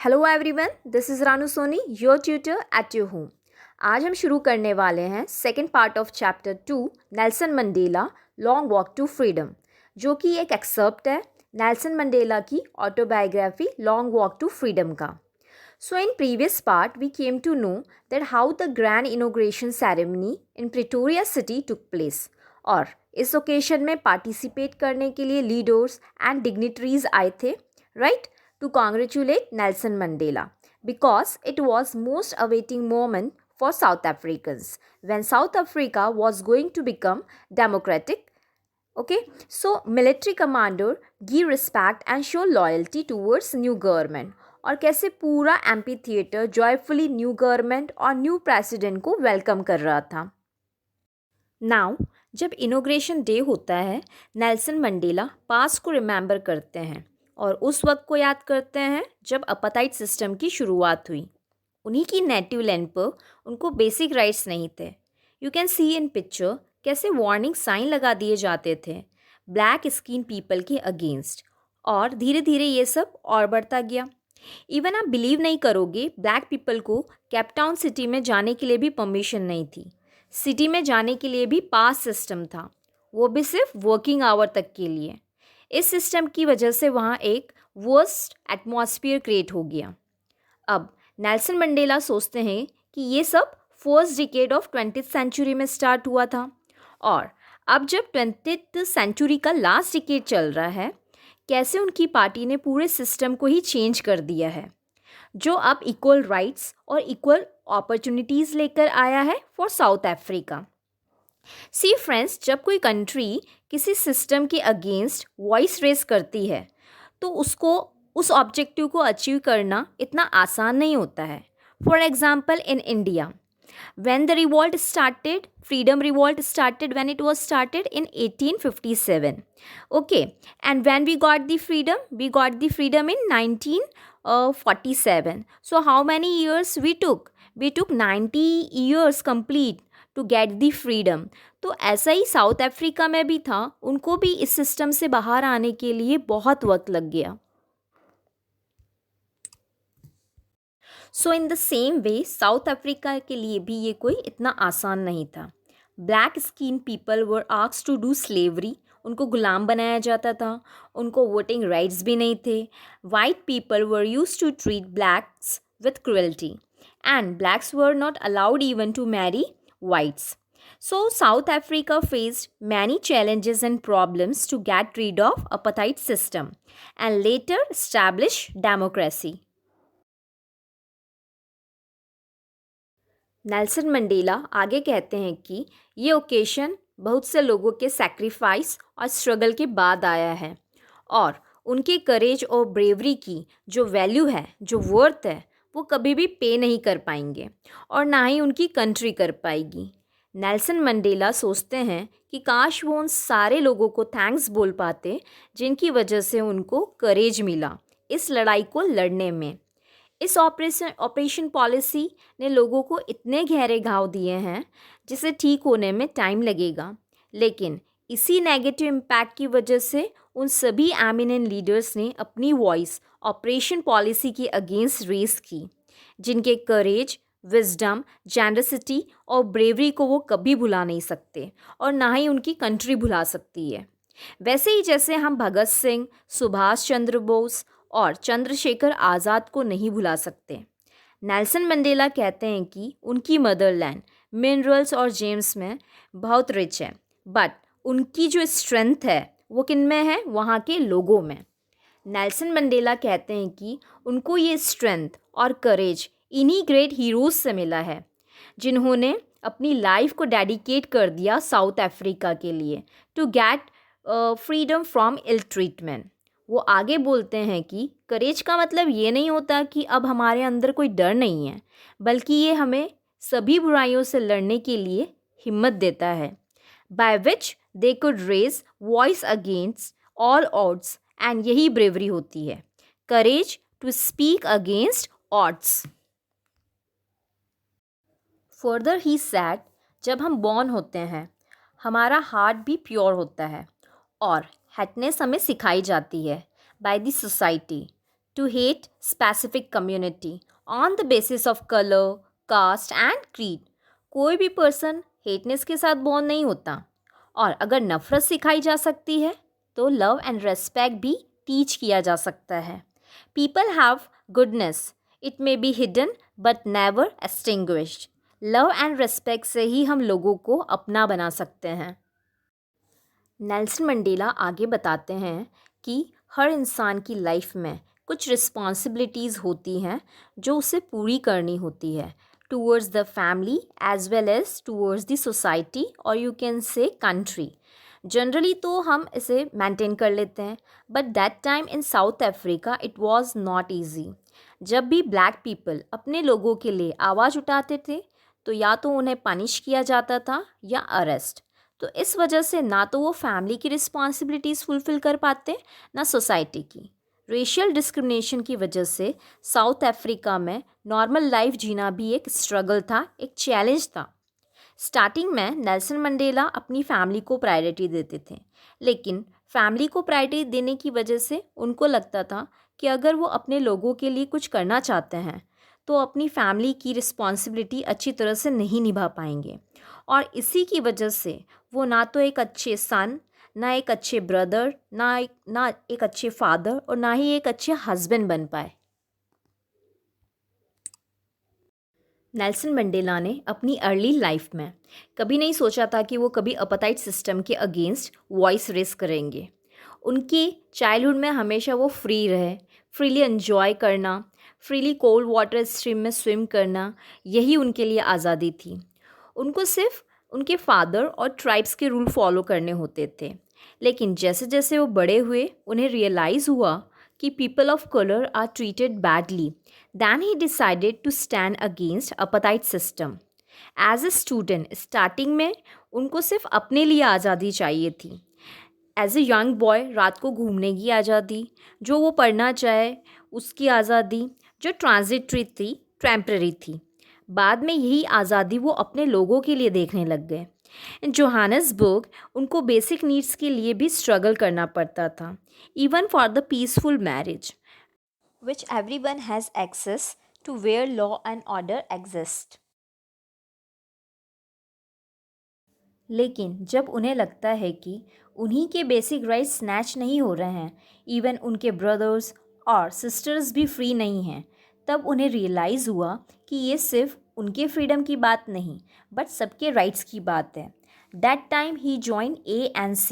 Hello everyone, this is Ranu Soni, your tutor at your home. आज हम शुरू करने वाले हैं second part of chapter 2 Nelson Mandela long walk to freedom, जो कि एक एक्सर्प्ट है नेल्सन मंडेला की autobiography long walk to freedom का। So in previous part we came to know that how the grand inauguration ceremony in Pretoria city took place, और इस occasion में participate करने के लिए लीडर्स एंड डिग्निटरीज आए थे, right, to congratulate Nelson Mandela, because it was most awaiting moment for South Africans when South Africa was going to become democratic. Okay, so military commander give respect and show loyalty towards new government, और कैसे पूरा amphi theatre joyfully new government और new president को welcome कर रहा था। Now जब inauguration day होता है, नेल्सन मंडेला पास्ट को रिमेंबर करते हैं और उस वक्त को याद करते हैं जब अपार्थाइड सिस्टम की शुरुआत हुई। उन्हीं की नेटिव लैंड पर उनको बेसिक राइट्स नहीं थे। You can see in picture कैसे वार्निंग साइन लगा दिए जाते थे ब्लैक स्किन पीपल के अगेंस्ट, और धीरे धीरे ये सब और बढ़ता गया। इवन आप बिलीव नहीं करोगे, ब्लैक पीपल को कैपटाउन सिटी में जाने के लिए भी परमिशन नहीं थी। सिटी में जाने के लिए भी पास सिस्टम था, वो भी सिर्फ वर्किंग आवर तक के लिए। इस सिस्टम की वजह से वहाँ एक वर्स्ट एटमॉस्फेयर क्रिएट हो गया। अब नेल्सन मंडेला सोचते हैं कि ये सब first decade of 20th century में स्टार्ट हुआ था, और अब जब 20th सेंचुरी का लास्ट डिकेड चल रहा है, कैसे उनकी पार्टी ने पूरे सिस्टम को ही चेंज कर दिया है, जो अब इक्वल राइट्स और इक्वल अपॉर्चुनिटीज़ लेकर आया है for South Africa. See friends, जब कोई कंट्री किसी सिस्टम के अगेंस्ट वॉइस रेस करती है तो उसको उस ऑब्जेक्टिव को अचीव करना इतना आसान नहीं होता है। For example in India, when the revolt started, freedom revolt started when it was started in 1857. Okay, and when we got the freedom in 1947. So how many years we took? We took 90 years complete to get the freedom. तो ऐसा ही south Africa में भी था, उनको भी इस system से बाहर आने के लिए बहुत वक्त लग गया। So in the same way South Africa के लिए भी ये कोई इतना आसान नहीं था। Black skin people were asked to do slavery, उनको गुलाम बनाया जाता था, उनको वोटिंग राइट्स भी नहीं थे। White people were used to treat blacks with cruelty, and blacks were not allowed even to marry whites. So South Africa faced many challenges and problems to get rid of apartheid system and later establish democracy. Nelson Mandela आगे कहते हैं कि ये occasion बहुत से लोगों के sacrifice और स्ट्रगल के बाद आया है, और उनके करेज और ब्रेवरी की जो वैल्यू है, जो वर्थ है, वो कभी भी पे नहीं कर पाएंगे और ना ही उनकी कंट्री कर पाएगी। नेल्सन मंडेला सोचते हैं कि काश वो उन सारे लोगों को थैंक्स बोल पाते जिनकी वजह से उनको करेज मिला इस लड़ाई को लड़ने में। इस ऑपरेशन पॉलिसी ने लोगों को इतने गहरे घाव दिए हैं जिसे ठीक होने में टाइम लगेगा, लेकिन इसी नेगेटिव इम्पैक्ट की वजह से उन सभी एमिनेंट लीडर्स ने अपनी वॉइस ऑपरेशन पॉलिसी के अगेंस्ट रेस की, जिनके करेज, विजडम, जेनरसिटी और ब्रेवरी को वो कभी भुला नहीं सकते और ना ही उनकी कंट्री भुला सकती है। वैसे ही जैसे हम भगत सिंह, सुभाष चंद्र बोस और चंद्रशेखर आज़ाद को नहीं भुला सकते। नेल्सन मंडेला कहते हैं कि उनकी मदरलैंड मिनरल्स और जेम्स में बहुत रिच है, बट उनकी जो स्ट्रेंथ है वो किन में है? वहाँ के लोगों में। नेल्सन मंडेला कहते हैं कि उनको ये स्ट्रेंथ और करेज इन्हीं ग्रेट हीरोज़ से मिला है जिन्होंने अपनी लाइफ को डेडिकेट कर दिया साउथ अफ्रीका के लिए to get freedom from ill treatment. वो आगे बोलते हैं कि करेज का मतलब ये नहीं होता कि अब हमारे अंदर कोई डर नहीं है, बल्कि ये हमें सभी बुराइयों से लड़ने के लिए हिम्मत देता है, by which they could raise voice against all odds, and यही ब्रेवरी होती है, courage to speak against odds. Further he said, जब हम बॉर्न होते हैं हमारा हार्ट भी प्योर होता है और हैटनेस हमें सिखाई जाती है by the society to hate specific community on the basis of color, caste and creed. कोई भी पर्सन हेटनेस के साथ बॉर्न नहीं होता, और अगर नफ़रत सिखाई जा सकती है तो लव एंड रेस्पेक्ट भी टीच किया जा सकता है. People have goodness, it may be hidden but never extinguished. Love and respect से ही हम लोगों को अपना बना सकते हैं. नेल्सन मंडेला आगे बताते हैं कि हर इंसान की लाइफ में कुछ रिस्पॉन्सिबिलिटीज़ होती हैं जो उसे पूरी करनी होती है, towards the family as well as towards the society और you can say country. Generally तो हम इसे मेंटेन कर लेते हैं, but that time in South Africa it was not easy. जब भी ब्लैक पीपल अपने लोगों के लिए आवाज़ उठाते थे तो या तो उन्हें पनिश किया जाता था या अरेस्ट. तो इस वजह से ना तो वो फैमिली की रिस्पॉन्सिबिलिटीज़ फुलफ़िल कर पाते, ना सोसाइटी की. रेशियल डिस्क्रिमिनेशन की वजह से साउथ अफ्रीका में नॉर्मल लाइफ जीना भी एक स्ट्रगल था, एक चैलेंज था. स्टार्टिंग में नेल्सन मंडेला अपनी फैमिली को प्रायोरिटी देते थे, लेकिन फैमिली को प्रायोरिटी देने की वजह से उनको लगता था कि अगर वो अपने लोगों के लिए कुछ करना चाहते हैं तो अपनी फैमिली की रिस्पॉन्सिबिलिटी अच्छी तरह से नहीं निभा पाएंगे, और इसी की वजह से वो ना तो एक अच्छे सन, ना एक अच्छे ब्रदर, ना एक अच्छे फादर और ना ही एक अच्छे हस्बैंड बन पाए. नेल्सन मंडेला ने अपनी अर्ली लाइफ में कभी नहीं सोचा था कि वो कभी अपार्थाइड सिस्टम के अगेंस्ट वॉइस रेस करेंगे. उनके चाइल्डहुड में हमेशा वो फ्री रहे, फ्रीली एंजॉय करना, फ्रीली कोल्ड वाटर स्ट्रीम में स्विम करना, यही उनके लिए आज़ादी थी. उनको सिर्फ उनके फादर और ट्राइब्स के रूल फॉलो करने होते थे. लेकिन जैसे जैसे वो बड़े हुए उन्हें रियलाइज़ हुआ कि people of colour are treated badly. Then he decided to stand against apartheid system. As a student starting में उनको सिर्फ अपने लिए आज़ादी चाहिए थी. एज ए यंग बॉय रात को घूमने की आज़ादी, जो वो पढ़ना चाहे उसकी आज़ादी, जो ट्रांजिटरी थी, टेम्पररी थी. बाद में यही आज़ादी वो अपने लोगों के लिए देखने लग गए. इन जोहानिसबर्ग उनको बेसिक नीड्स के लिए भी स्ट्रगल करना पड़ता था, even for the peaceful marriage which everyone has access to where law and order exist. लेकिन जब उन्हें लगता है कि उन्हीं के बेसिक राइट्स स्नैच नहीं हो रहे हैं, इवन उनके ब्रदर्स और सिस्टर्स भी फ्री नहीं हैं, तब उन्हें रियलाइज़ हुआ कि ये सिर्फ उनके फ्रीडम की बात नहीं बट सबके राइट्स की बात है. That time he join ANC.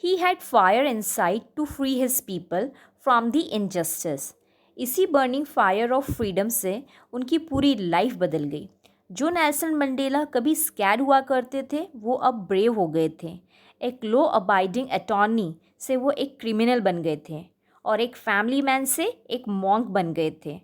He had fire inside to free his people from the injustice. इसी बर्निंग फायर ऑफ फ्रीडम से उनकी पूरी लाइफ बदल गई. जो नेल्सन मंडेला कभी स्कैड हुआ करते थे वो अब ब्रेव हो गए थे. एक लॉ अबाइडिंग अटॉर्नी से वो एक क्रिमिनल बन गए थे, और एक फैमिली मैन से एक मॉन्क बन गए थे.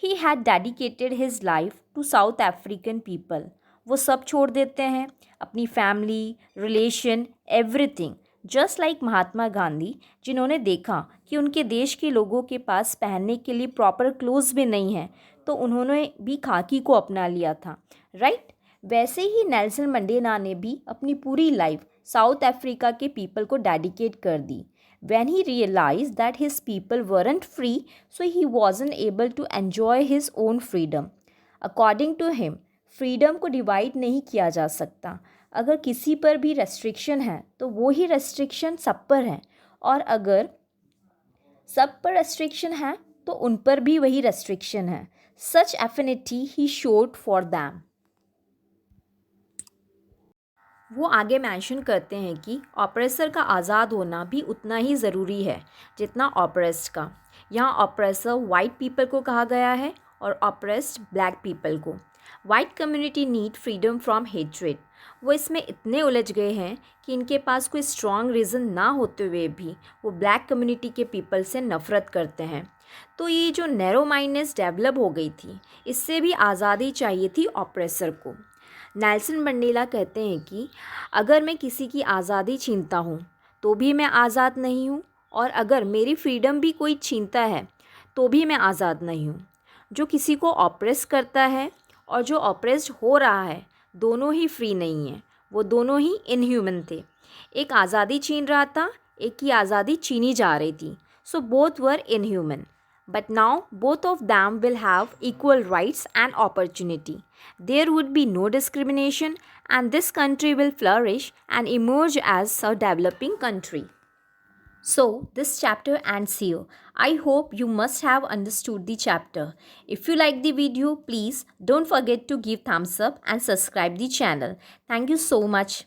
He had dedicated his life to South African people. वो सब छोड़ देते हैं, अपनी family, relation, everything, just like Mahatma Gandhi, जिन्होंने देखा कि उनके देश के लोगों के पास पहनने के लिए प्रॉपर क्लोथ्स भी नहीं हैं, तो उन्होंने भी खाकी को अपना लिया था, राइट. वैसे ही नेल्सन मंडेला ने भी अपनी पूरी लाइफ साउथ अफ्रीका के पीपल को डेडिकेट कर दी. When he realized that his people weren't free, so he wasn't able to enjoy his own freedom. According to him, freedom को डिवाइड नहीं किया जा सकता. अगर किसी पर भी रेस्ट्रिक्शन है तो वो ही रेस्ट्रिक्शन सब पर है, और अगर सब पर रेस्ट्रिक्शन है तो उन पर भी वही रेस्ट्रिक्शन है. Such affinity he showed for them. वो आगे मेंशन करते हैं कि ऑप्रेसर का आज़ाद होना भी उतना ही ज़रूरी है जितना ऑप्रेस्ड का. यहाँ ऑप्रेसर वाइट पीपल को कहा गया है और ऑप्रेस्ड ब्लैक पीपल को. White community need freedom from hatred. वो इसमें इतने उलझ गए हैं कि इनके पास कोई स्ट्रॉन्ग रीज़न ना होते हुए भी वो ब्लैक कम्युनिटी के पीपल से नफ़रत करते हैं. तो ये जो नैरो माइंडनेस डेवलप हो गई थी, इससे भी आज़ादी चाहिए थी ऑप्रेसर को. नेल्सन मंडेला कहते हैं कि अगर मैं किसी की आज़ादी छीनता हूँ तो भी मैं आज़ाद नहीं हूँ, और अगर मेरी फ्रीडम भी कोई छीनता है तो भी मैं आज़ाद नहीं हूँ. जो किसी को ऑप्रेस करता है और जो ऑप्रेस्ड हो रहा है, दोनों ही फ्री नहीं हैं, वो दोनों ही इनह्यूमन थे. एक आज़ादी छीन रहा था, एक की आज़ादी छीनी जा रही थी, so both were inhuman. But now both of them will have equal rights and opportunity. There would be no discrimination and this country will flourish and emerge as a developing country. So, this chapter ends here. I hope you must have understood the chapter. If you like the video, please don't forget to give thumbs up and subscribe the channel. Thank you so much.